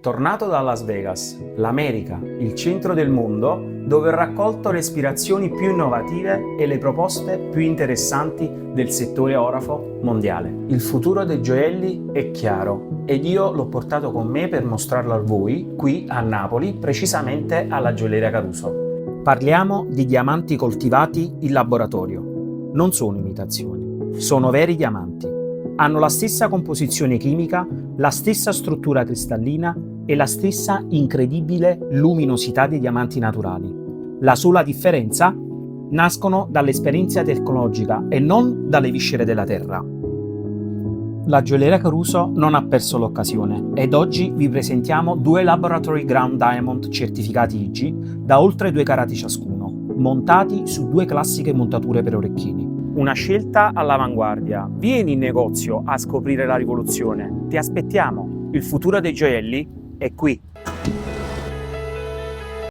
Tornato da Las Vegas, l'America, il centro del mondo, dove ho raccolto le ispirazioni più innovative e le proposte più interessanti del settore ORAFO mondiale. Il futuro dei gioielli è chiaro ed io l'ho portato con me per mostrarlo a voi qui a Napoli, precisamente alla Gioielleria Caruso. Parliamo di diamanti coltivati in laboratorio. Non sono imitazioni, sono veri diamanti. Hanno la stessa composizione chimica, la stessa struttura cristallina e la stessa incredibile luminosità dei diamanti naturali. La sola differenza? Nascono dall'esperienza tecnologica e non dalle viscere della terra. La Gioielleria Caruso non ha perso l'occasione ed oggi vi presentiamo 2 Laboratorio Ground Diamond certificati IG da oltre 2 carati ciascuno, montati su 2 classiche montature per orecchini. Una scelta all'avanguardia. Vieni in negozio a scoprire la rivoluzione. Ti aspettiamo. Il futuro dei gioielli è qui.